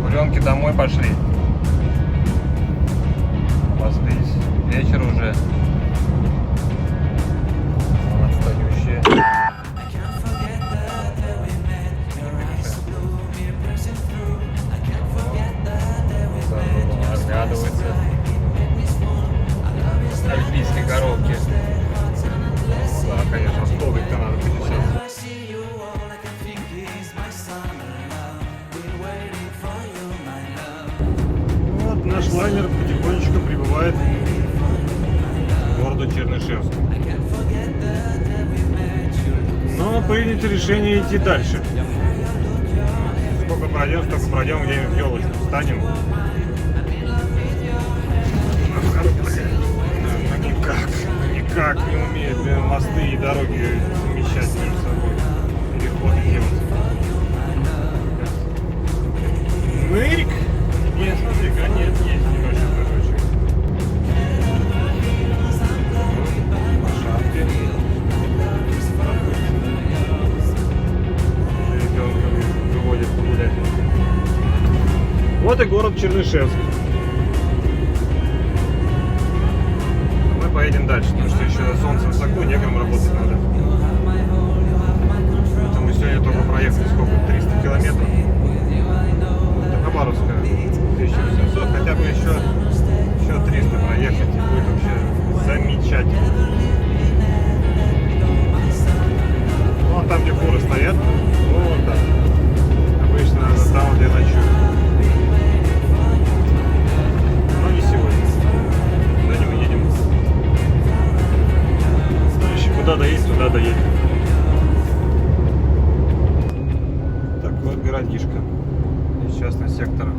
Буренки домой пошли. Обошлись. Вечер уже. Отстающие. Оглядывается. Альпийской коробки. Да, конечно, столбик-то надо почесать. Вот наш лайнер потихонечку прибывает к городу Чернышевск. Но принято решение идти дальше. Сколько пройдем, столько пройдем, где-нибудь в елочку встанем. Никак не умеет мосты и дороги совмещать между собой, переходы делать. Нырик! Не, смотри-ка, нет, есть небольшой прыжочек. Лошадки. Ребенка выводят погулять. Вот и город Чернышевск. Поедем дальше, потому что еще солнце высоко, неграм работать надо. Это мы сегодня только проехали сколько? 300 километров. До Хабаровска 1800, хотя бы еще 300 проехать, и будет вообще замечательно. Вон там, где фуры стоят, вот там. Обычно там, где ночуют. Но не сегодня. Куда мы едем? Куда доедем, туда доедем. Такой вот городишко из частного сектора.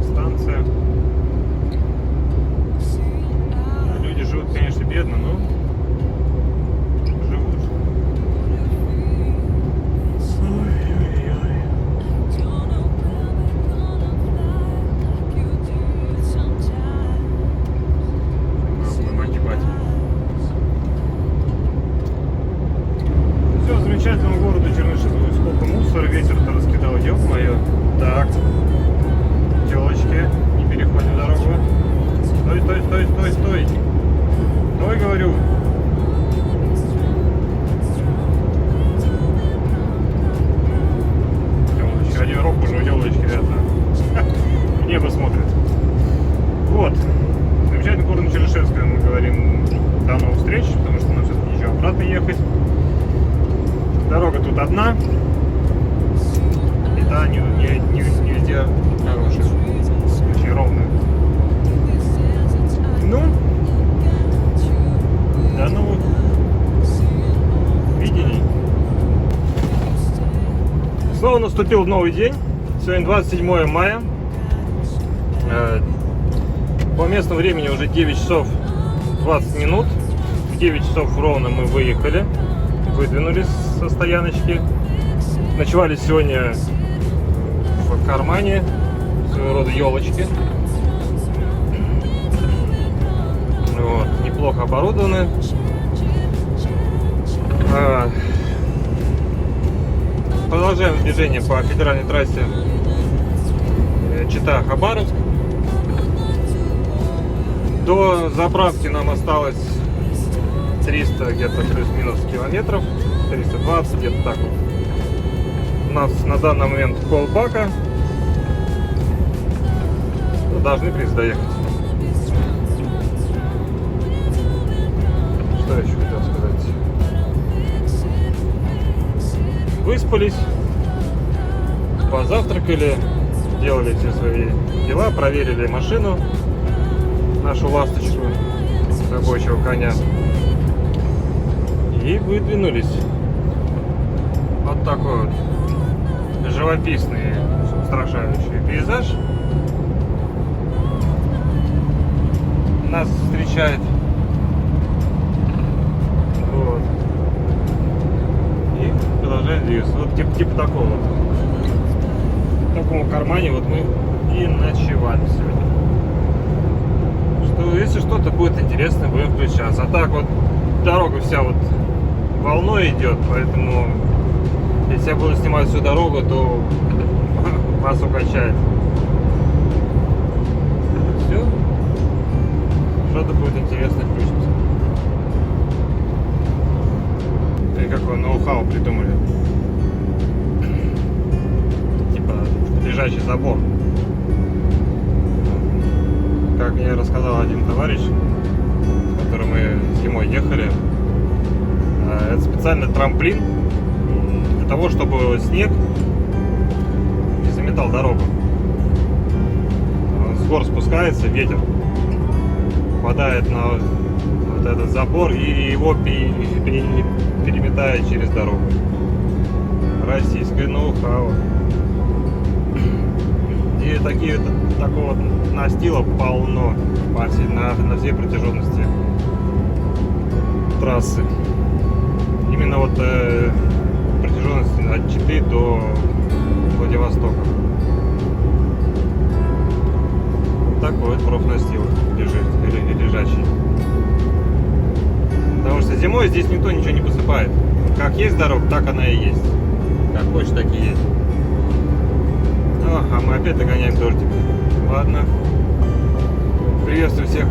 Станция. Люди живут, конечно, бедно, но живут. Замечательному городу Чернышевск. Сколько мусора ветер-то раскидал, ё-моё. Так, телочки, не переходим дорогу. Стой, стой, стой, стой, стой. Стой, говорю. Телочки, один рог уже у телочки, это. В небо смотрит. Вот. Замечательный город Чернышевск, мы говорим, до новых встреч, потому что нам все-таки еще обратно ехать. Дорога тут одна, и да, не везде хорошая, очень ровная. Ну, до новых видений. Снова наступил новый день, сегодня 27 мая, по местному времени уже 9 часов 20 минут, в 9 часов ровно мы выехали. Выдвинулись со стояночки. Ночевали сегодня в кармане, своего рода елочки. Вот, неплохо оборудованы. Продолжаем движение по федеральной трассе Чита-Хабаровск. До заправки нам осталось 300 где-то плюс-минус километров, 320 где-то так вот. У нас на данный момент полбака. Должны доехать. Что еще хотел сказать? Выспались, позавтракали, делали все свои дела, проверили машину, нашу ласточку рабочего коня. И выдвинулись. Вот такой вот живописный, устрашающий пейзаж нас встречает. Вот. И продолжаем двигаться. Вот типа такого вот. В таком кармане вот мы и ночевали сегодня. Что, если что, что-то будет интересное, будем включаться. А так вот дорога вся вот волной идет, поэтому если я буду снимать всю дорогу, то вас укачает. Все. Что-то будет интересное, включится. И какое ноу-хау придумали. Типа лежачий забор. Как мне рассказал один товарищ, с которым мы зимой ехали, это специальный трамплин для того, чтобы снег не заметал дорогу. Он с гор спускается, ветер попадает на вот этот забор и его переметает через дорогу. Российское ноу-хау. И такого настила полно на всей протяженности трассы. Именно вот протяженности от Читы до Владивостока. Такой вот профнастил лежит, или лежачий. Потому что зимой здесь никто ничего не посыпает. Как есть дорога, так она и есть. Как хочешь, так и есть. А мы опять догоняем дождик. Ладно. Приветствую всех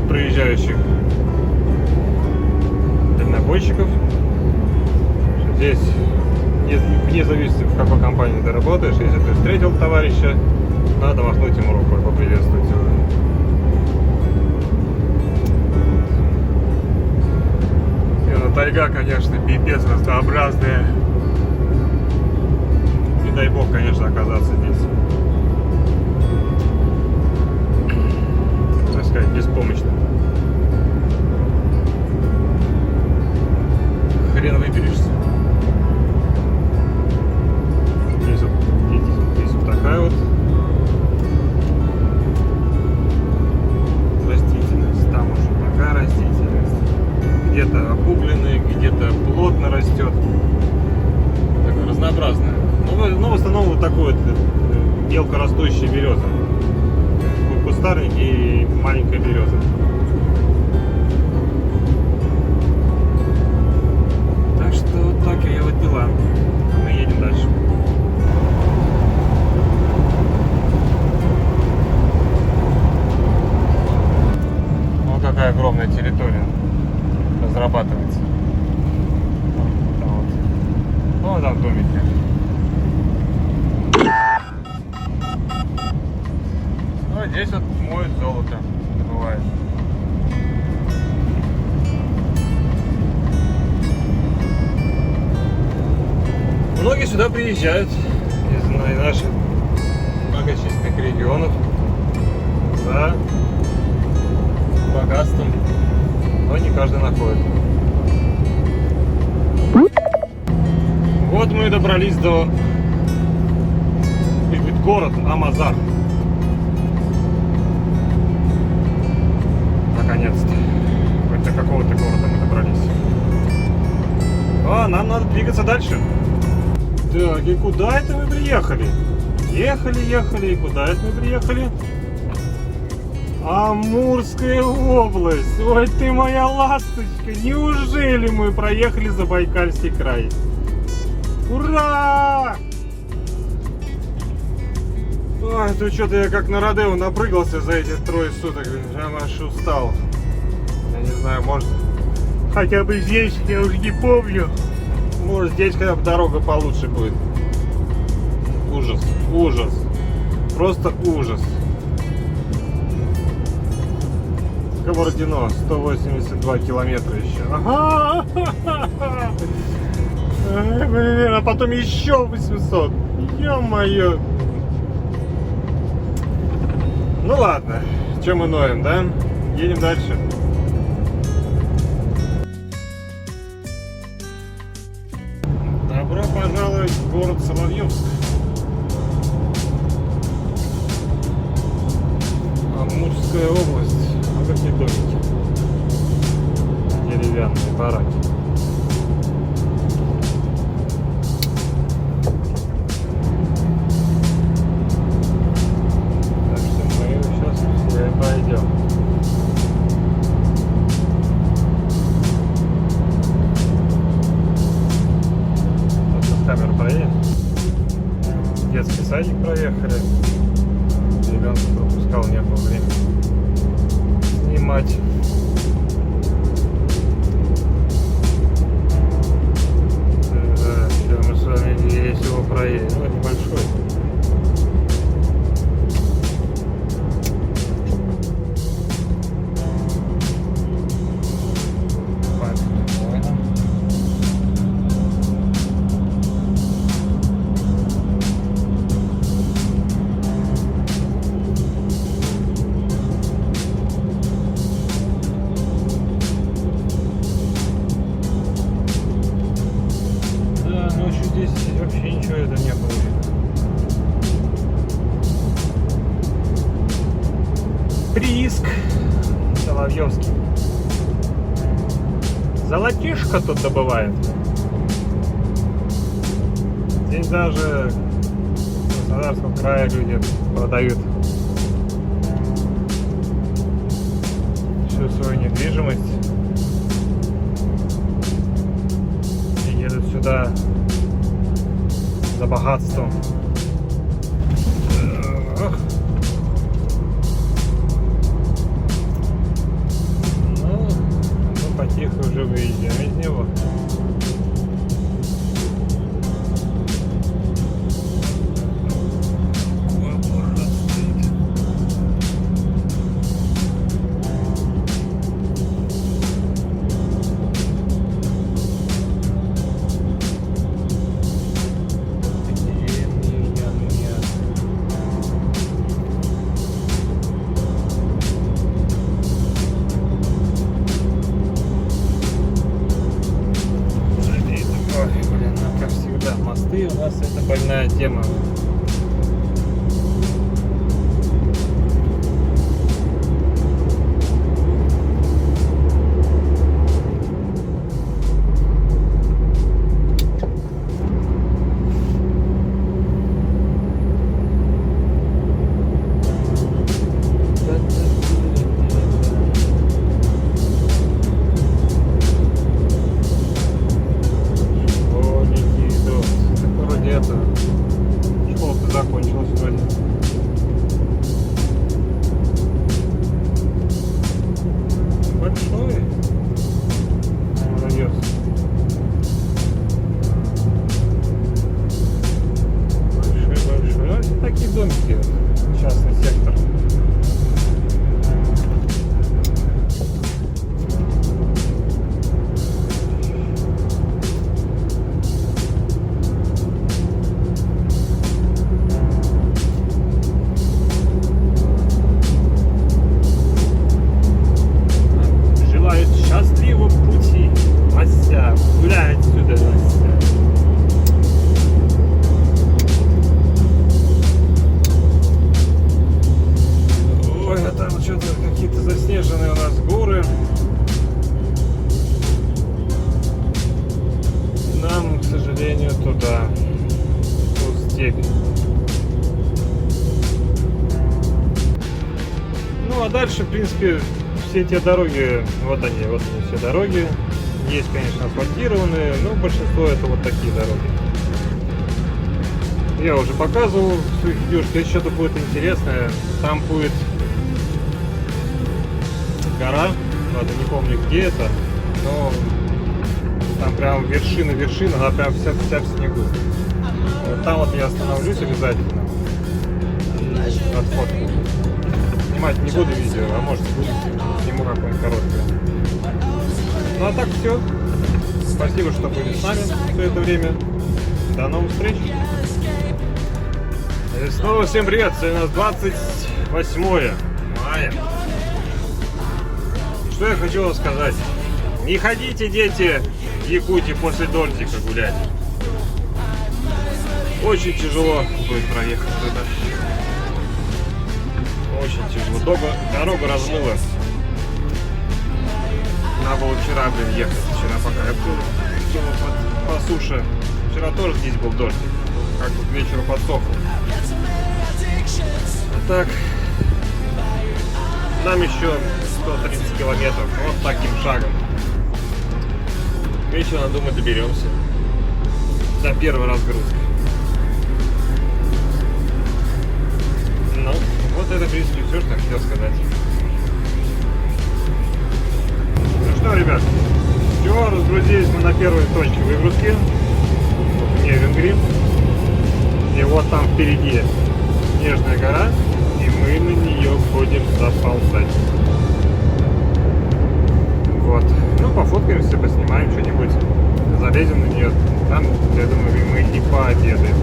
проезжающих дальнобойщиков. Здесь вне зависимости, в какой компании ты работаешь, если ты встретил товарища, надо махнуть ему рукой, поприветствовать его. Тайга, конечно, пипец разнообразная. Не дай бог, конечно, оказаться здесь, так сказать, беспомощным. Хрен выберешься. Здесь вот такая вот растительность, там уже такая растительность. Где-то обугленный, где-то плотно растет. Такое разнообразное. Но в основном вот такой вот мелкорастущая береза. Кустарник и маленькая береза. Так что вот такие вот дела. Мы едем дальше. Вот какая огромная территория разрабатывается. Там вот. Ну, там домики. Ну, а здесь вот моют золото, добывают. Многие сюда приезжают из наших многочисленных регионов за богатством. Но не каждый находит. Вот мы и добрались до город Амазар. Наконец-то. Хоть до какого-то города мы добрались. А, нам надо двигаться дальше. Так, и куда это мы приехали? Ехали, и куда это мы приехали? Амурская область. Ой, ты моя ласточка. Неужели мы проехали Забайкальский край? Ура! Ой, тут что-то я как на Родео напрыгался за эти 3 суток. Прям аж устал. Я не знаю, может хотя бы здесь, я уже не помню. Может здесь хотя бы дорога получше будет. Ужас, ужас. Просто ужас. Кабардино, 182 километра еще. Ага! А потом еще 800. Ё-моё. Ну ладно, чем мы ноем, да? Едем дальше. Добро пожаловать в город Соловьевск. Амурская область. А какие домики? Деревянные бараки. Так что мы сейчас все пойдем. Сказал, не было времени снимать. Сейчас мы с вами весь его проедем. Ну, небольшой. Здесь вообще ничего это не было. Прииск Соловьевский. Золотишко тут добывает. Здесь даже в Краснодарском крае люди продают всю свою недвижимость и едут сюда за богатством. Ну, мы потихо уже выезжаем из него. Мосты у нас это больная тема. Школа-то закончилась вроде. Большой. Молодец. Большой. Ну, это такие домики. Частный сектор. Счастливого пути, Вася, гуляй отсюда, Вася. Ой, а там что-то какие-то заснеженные у нас горы. Нам, к сожалению, туда, в степь. Ну, а дальше, в принципе, все те дороги, вот они все дороги. Есть, конечно, асфальтированные, но большинство это вот такие дороги. Я уже показывал в своих видеошках, если что-то будет интересное. Там будет гора, правда не помню где это, но там прям вершина, она прям вся в снегу. Вот там вот я остановлюсь обязательно и отфоткаю. Снимать не буду видео, а может будет сниму какое-нибудь короткое. Ну а так все. Спасибо, что были с нами все это время. До новых встреч. И снова всем привет. Сегодня у нас 28 мая. Что я хочу вам сказать. Не ходите, дети, в Якутии после дождика гулять. Очень тяжело будет проехать туда. Очень тяжело. Дорога размыла. Надо было вчера, ехать. Вчера пока я был по суше. Вчера тоже здесь был дождь. Как бы к вечеру подсохло. А так, нам еще 130 километров. Вот таким шагом. Вечером, думаю, доберемся. До первой разгрузки. Ну, вот Вот это, в принципе, все, что я хотел сказать. Ну что, ребят, все, разгрузились мы на первой точке выгрузки. Вот мне Венгрин. И вот там впереди Снежная гора, и мы на нее будем заползать. Вот. Ну, пофоткаемся, поснимаем что-нибудь, залезем на нее. Там, я думаю, мы и пообедаем.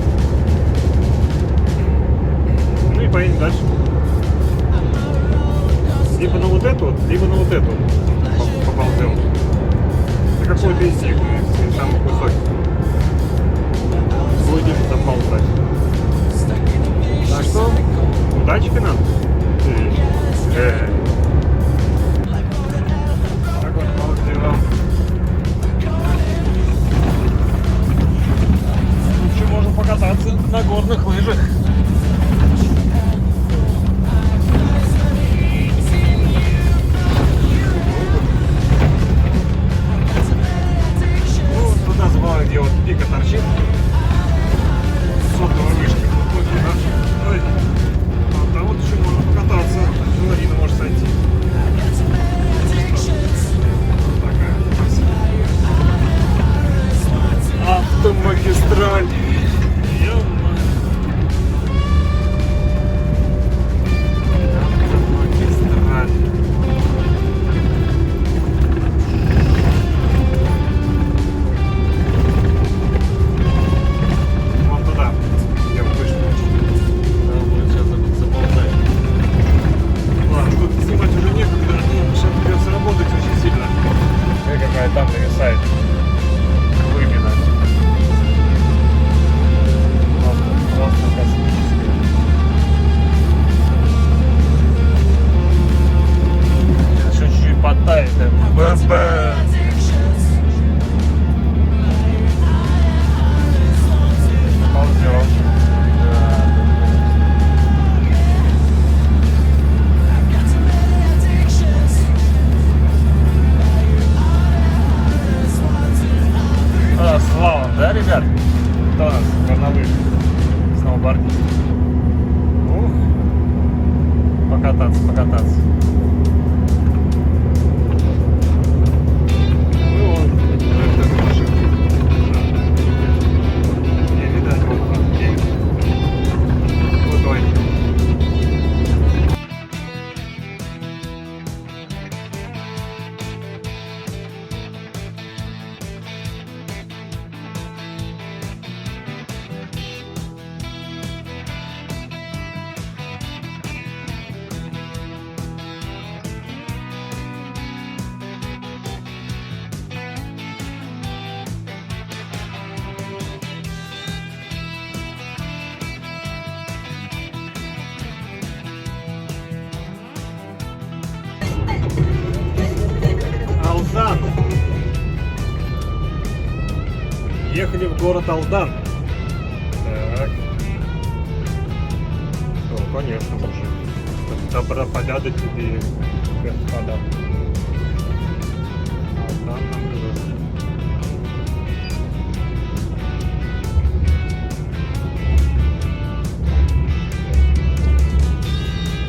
Ну и поедем дальше. Либо на вот эту, либо на вот эту поползем. На какой-то из них, из самых высоких. Будем заползать. Так что, удачи нам. Так вот, ползем. Еще можно покататься на горных лыжах. Ну, туда забываю, где вот пика торчит. Сотовой вышки. Вот туда. Ой. А там вот еще можно покататься. Ларина может сойти. Такая автомагистраль. Автомагистраль. Вон туда. Я выше. Да, будет сейчас заползать. Ладно, тут снимать уже некогда. Сейчас придется работать очень сильно. Смотри, какая там нависает. Выбина. Просто космическая. Сейчас еще чуть-чуть подтает. Бэм-бэм. Ползем. Слава, да, ребят? Кто у нас? Горнолыжник. Сноубордист. Ух. Покататься, покататься. Ну вот. Это машина. Не видать, вот там. Крутой. Алдан. Ехали в город Алдан. Так. О, конечно, мужик. Добра порядок тебе, господа. Алдан нам говорит.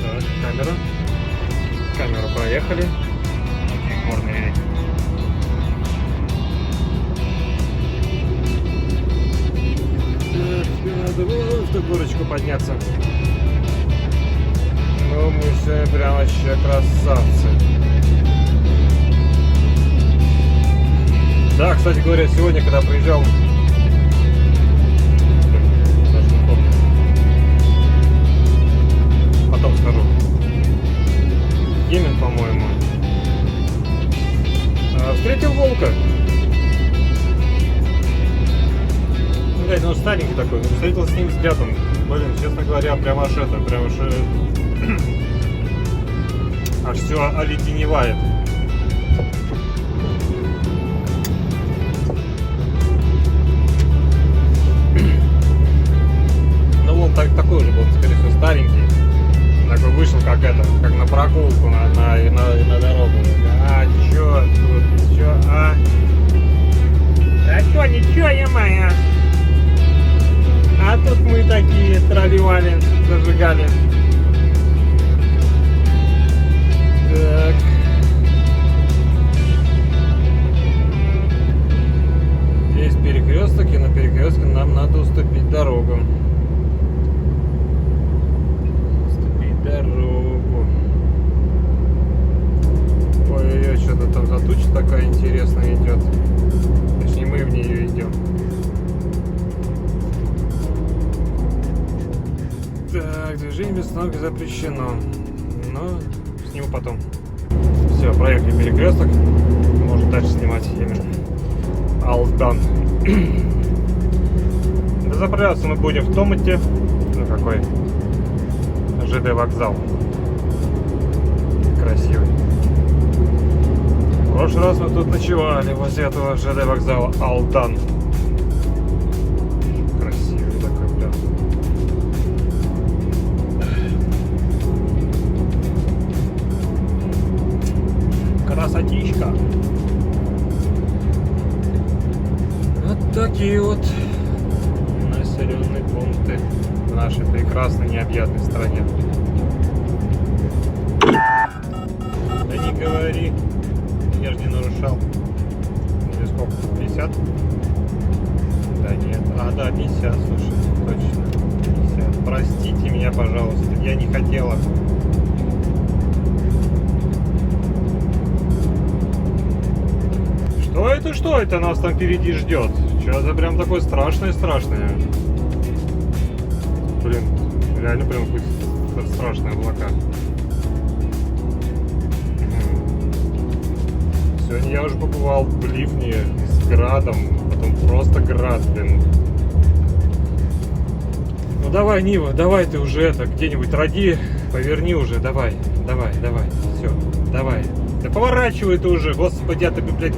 Так, камера. Камеру проехали. Горный рейд. Так, надо в эту горочку подняться. Ну, мы все прям вообще красавцы. Да, кстати говоря, сегодня, когда приезжал, даже не помню, потом скажу, Йемен, по-моему, встретил волка. Блять, он старенький такой, встретил с ним взглядом. Блин, честно говоря, прям аж это, прям аж все оледеневает. Ну, волк такой же был, скорее всего, старенький. Такой вышел, как это, как на прогулку, на дорогу. А, чё тут, чё, а? А чё, ничего, е-мое. А тут мы такие траливали, зажигали. остановке запрещено. Но сниму потом. Все, проехали перекресток. Можно дальше снимать именно Алдан. Заправляться мы будем в Томате. Ну какой ЖД вокзал. Красивый. В прошлый раз мы тут ночевали возле этого ЖД вокзала Алдан. Красивый такой прям. Красотища. Вот такие вот населенные пункты в нашей прекрасной необъятной стране. Да не говори, я же не нарушал. Или сколько? 50? Да нет. А, да, 50, слушай, точно. 50. Простите меня, пожалуйста, я не хотела. Что это нас там впереди ждет? Что-то прям такое страшное. Блин, реально прям какие-то страшные облака. Сегодня я уже побывал в Ливне с градом, потом просто град, блин. Ну давай, Нива, давай ты уже это, где-нибудь роди, поверни уже, давай, все, давай. Да поворачивай ты уже, господи, а ты, блядь.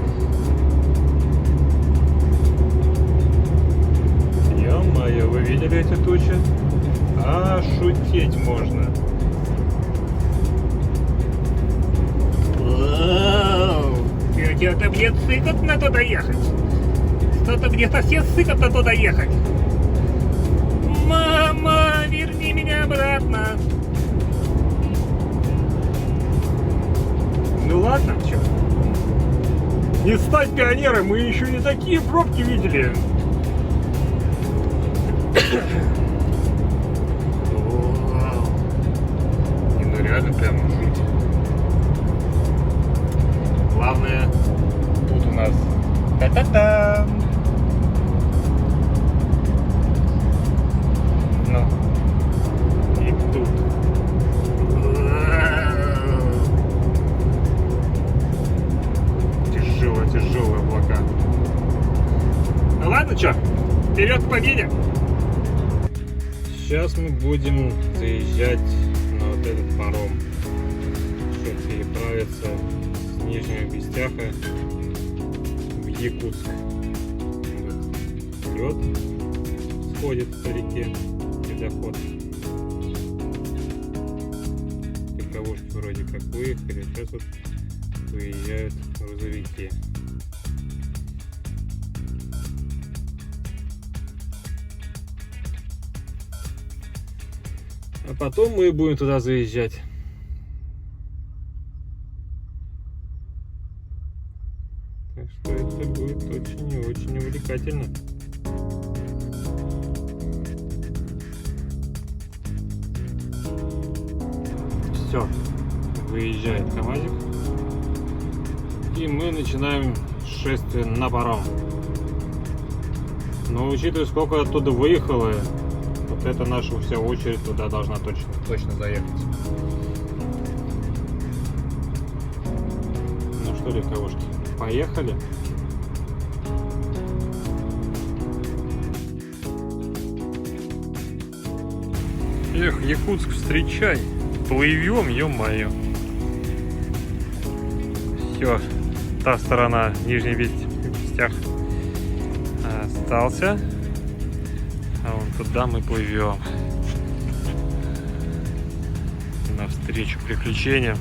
Ё-моё, вы видели эти тучи? А шутить можно. Где-то мне сыкотно туда ехать. Что-то мне совсем сыкотно туда ехать. Мама, верни меня обратно. Ну ладно, чё. Не стать пионером, мы еще не такие пробки видели. Не, ну реально прям жуть. Главное, тут у нас та-та-та. Ну, и тут. Тяжелые облака. Ну ладно, чё, вперед к победе! Сейчас мы будем заезжать на вот этот паром, чтобы переправиться с Нижнего Бестяха в Якутск. Вот. Лед сходит по реке, ледоход. Легковушки вроде как выехали, сейчас вот выезжают грузовики. А потом мы будем туда заезжать. Так что это будет очень и очень увлекательно. Все, выезжает КамАЗик. И мы начинаем шествие на паром. Но учитывая, сколько оттуда выехало, вот это наша вся очередь туда должна точно заехать. Ну что, легковушки, поехали. Эх, Якутск, встречай. Плывем, ё-моё. Все, та сторона, Нижний Бестях остался. А вон туда мы плывем навстречу приключениям.